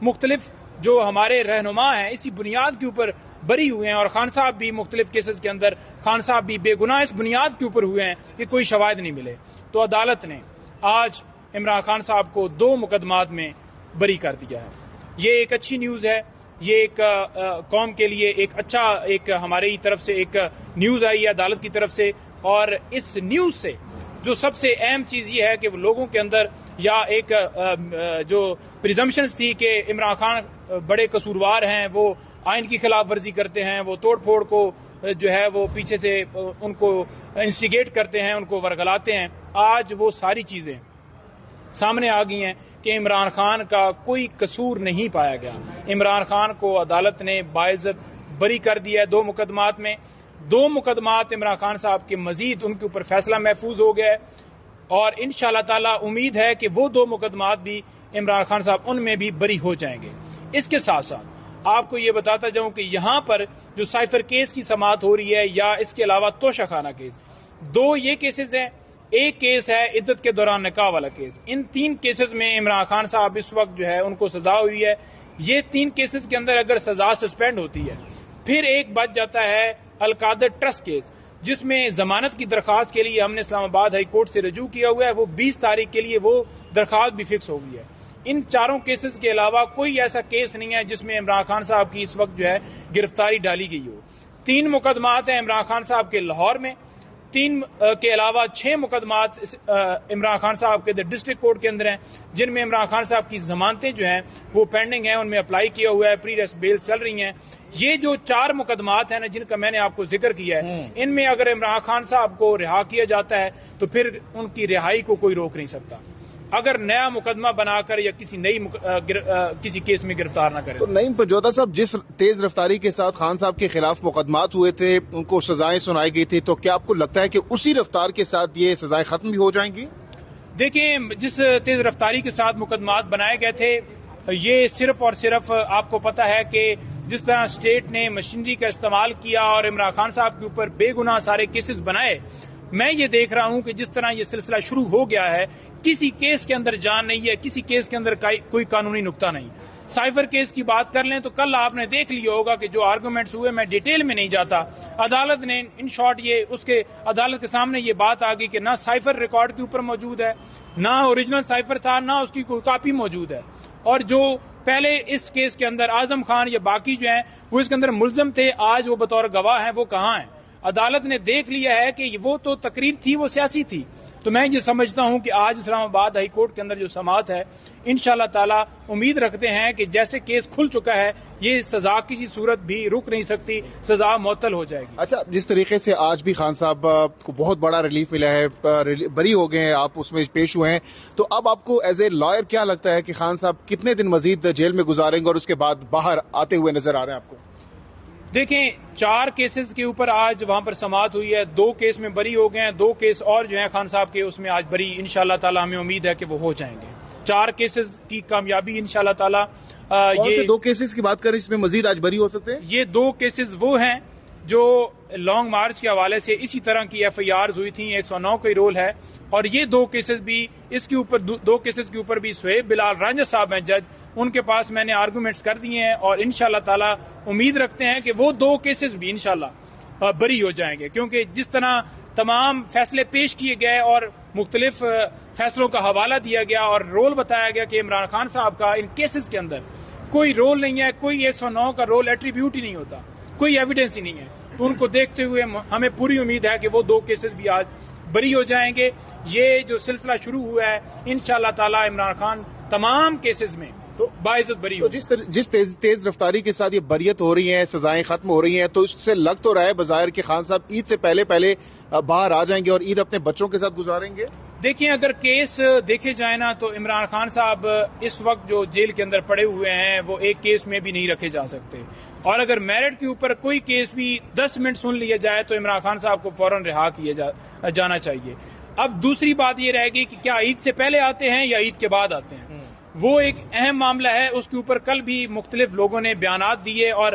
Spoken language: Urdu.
مختلف جو ہمارے رہنما ہیں اسی بنیاد کے اوپر بری ہوئے ہیں، اور خان صاحب بھی مختلف کیسز کے اندر خان صاحب بھی بے گناہ اس بنیاد کے اوپر ہوئے ہیں کہ کوئی شواہد نہیں ملے. تو عدالت نے آج عمران خان صاحب کو 2 مقدمات میں بری کر دیا ہے. یہ ایک اچھی نیوز ہے، یہ ایک قوم کے لیے ایک ہماری طرف سے ایک نیوز آئی ہے عدالت کی طرف سے. اور اس نیوز سے جو سب سے اہم چیز یہ ہے کہ لوگوں کے اندر یا ایک جو پریزمپشنز تھی کہ عمران خان بڑے قصوروار ہیں، وہ آئین کی خلاف ورزی کرتے ہیں، وہ توڑ پھوڑ کو جو ہے وہ پیچھے سے ان کو انسٹیگیٹ کرتے ہیں، ان کو ورگلاتے ہیں. آج وہ ساری چیزیں سامنے آ گئی ہیں کہ عمران خان کا کوئی قصور نہیں پایا گیا. عمران خان کو عدالت نے باعزت بری کر دیا ہے 2 مقدمات میں. 2 مقدمات عمران خان صاحب کے مزید ان کے اوپر فیصلہ محفوظ ہو گیا ہے، اور انشاءاللہ تعالی امید ہے کہ وہ 2 مقدمات بھی عمران خان صاحب ان میں بھی بری ہو جائیں گے. اس کے ساتھ ساتھ آپ کو یہ بتاتا جاؤں کہ یہاں پر جو سائفر کیس کی سماعت ہو رہی ہے یا اس کے علاوہ توشہ خانہ کیس، 2 یہ کیسز ہیں. ایک کیس ہے عدت کے دوران نکاح والا کیس. ان 3 کیسز میں عمران خان صاحب اس وقت جو ہے ان کو سزا ہوئی ہے. یہ 3 کیسز کے اندر اگر سزا سسپینڈ ہوتی ہے، پھر ایک بچ جاتا ہے القادر ٹرسٹ کیس، جس میں ضمانت کی درخواست کے لیے ہم نے اسلام آباد ہائی کورٹ سے رجوع کیا ہوا ہے. وہ 20 تاریخ کے لیے وہ درخواست بھی فکس ہو گئی ہے. ان 4 کیسز کے علاوہ کوئی ایسا کیس نہیں ہے جس میں عمران خان صاحب کی اس وقت جو ہے گرفتاری ڈالی گئی ہو. 3 مقدمات ہیں عمران خان صاحب کے لاہور میں، 3 کے علاوہ 6 مقدمات عمران خان صاحب کے ڈسٹرکٹ کورٹ کے اندر ہیں، جن میں عمران خان صاحب کی ضمانتیں جو ہیں وہ پینڈنگ ہیں، ان میں اپلائی کیا ہوا ہے، پری ریسٹ بیل چل رہی ہیں. یہ جو 4 مقدمات ہیں نا جن کا میں نے آپ کو ذکر کیا ہے، ان میں اگر عمران خان صاحب کو رہا کیا جاتا ہے تو پھر ان کی رہائی کو کوئی روک نہیں سکتا اگر نیا مقدمہ بنا کر یا کسی کیس میں گرفتار نہ کرے. تو نعیم پنجوتا صاحب، جس تیز رفتاری کے ساتھ خان صاحب کے خلاف مقدمات ہوئے تھے، ان کو سزائیں سنائی گئی تھی، تو کیا آپ کو لگتا ہے کہ اسی رفتار کے ساتھ یہ سزائیں ختم بھی ہو جائیں گی؟ دیکھیں، جس تیز رفتاری کے ساتھ مقدمات بنائے گئے تھے، یہ صرف اور صرف آپ کو پتا ہے کہ جس طرح اسٹیٹ نے مشینری کا استعمال کیا اور عمران خان صاحب کے اوپر بے گناہ سارے کیسز بنائے، میں یہ دیکھ رہا ہوں کہ جس طرح یہ سلسلہ شروع ہو گیا ہے، کسی کیس کے اندر جان نہیں ہے، کسی کیس کے اندر کوئی قانونی نقطہ نہیں. سائفر کیس کی بات کر لیں تو کل آپ نے دیکھ لیا ہوگا کہ جو آرگومنٹس ہوئے، میں ڈیٹیل میں نہیں جاتا، عدالت نے ان شارٹ عدالت کے سامنے یہ بات آ گئی کہ نہ سائفر ریکارڈ کے اوپر موجود ہے، نہ اوریجنل سائفر تھا، نہ اس کی کوئی کاپی موجود ہے. اور جو پہلے اس کیس کے اندر اعظم خان یا باقی جو ہیں وہ اس کے اندر ملزم تھے، آج وہ بطور گواہ ہیں، وہ کہاں ہیں؟ عدالت نے دیکھ لیا ہے کہ وہ تو تقریر تھی، وہ سیاسی تھی. تو میں یہ سمجھتا ہوں کہ آج اسلام آباد ہائی کورٹ کے اندر جو سماعت ہے، انشاءاللہ تعالی امید رکھتے ہیں کہ جیسے کیس کھل چکا ہے، یہ سزا کسی صورت بھی رک نہیں سکتی، سزا معطل ہو جائے گی. اچھا، جس طریقے سے آج بھی خان صاحب کو بہت بڑا ریلیف ملا ہے، بری ہو گئے ہیں، آپ اس میں پیش ہوئے ہیں، تو اب آپ کو ایز اے لائر کیا لگتا ہے کہ خان صاحب کتنے دن مزید جیل میں گزاریں گے اور اس کے بعد باہر آتے ہوئے نظر آ رہے ہیں آپ کو؟ دیکھیں، 4 کیسز کے اوپر آج وہاں پر سماعت ہوئی ہے، 2 کیس میں بری ہو گئے ہیں، 2 کیس اور جو ہیں خان صاحب کے اس میں آج بری انشاءاللہ تعالی ہمیں امید ہے کہ وہ ہو جائیں گے. 4 کیسز کی کامیابی انشاءاللہ تعالی. یہ 2 کیسز کی بات کریں اس میں مزید آج بری ہو سکتے ہیں. یہ 2 کیسز وہ ہیں جو لانگ مارچ کے حوالے سے اسی طرح کی ایف آئی آرز ہوئی تھیں، 109 کا رول ہے، اور یہ 2 کیسز بھی اس کے اوپر 2 کیسز کے اوپر بھی سہیب بلال رانجھا صاحب ہیں جج، ان کے پاس میں نے آرگومنٹس کر دیے ہیں، اور انشاءاللہ تعالی امید رکھتے ہیں کہ وہ 2 کیسز بھی انشاءاللہ بری ہو جائیں گے. کیونکہ جس طرح تمام فیصلے پیش کیے گئے اور مختلف فیصلوں کا حوالہ دیا گیا اور رول بتایا گیا کہ عمران خان صاحب کا ان کیسز کے اندر کوئی رول نہیں ہے، کوئی 109 کا رول ایٹریبیوٹ ہی نہیں ہوتا، کوئی ایویڈنس ہی نہیں ہے، تو ان کو دیکھتے ہوئے ہمیں پوری امید ہے کہ وہ 2 کیسز بھی آج بری ہو جائیں گے. یہ جو سلسلہ شروع ہوا ہے انشاءاللہ تعالی عمران خان تمام کیسز میں تو باعزت بری ہو. جس تیز رفتاری کے ساتھ یہ بریت ہو رہی ہیں، سزائیں ختم ہو رہی ہیں، تو اس سے لگ تو رہا ہے بظاہر کہ خان صاحب عید سے پہلے باہر آ جائیں گے اور عید اپنے بچوں کے ساتھ گزاریں گے. دیکھیں، اگر کیس دیکھے جائے نا تو عمران خان صاحب اس وقت جو جیل کے اندر پڑے ہوئے ہیں وہ ایک کیس میں بھی نہیں رکھے جا سکتے، اور اگر میرٹ کے اوپر کوئی کیس بھی 10 منٹ سن لیا جائے تو عمران خان صاحب کو فوراً رہا کیا جانا چاہیے. اب دوسری بات یہ رہے گی کہ کیا عید سے پہلے آتے ہیں یا عید کے بعد آتے ہیں، وہ ایک اہم معاملہ ہے. اس کے اوپر کل بھی مختلف لوگوں نے بیانات دیے اور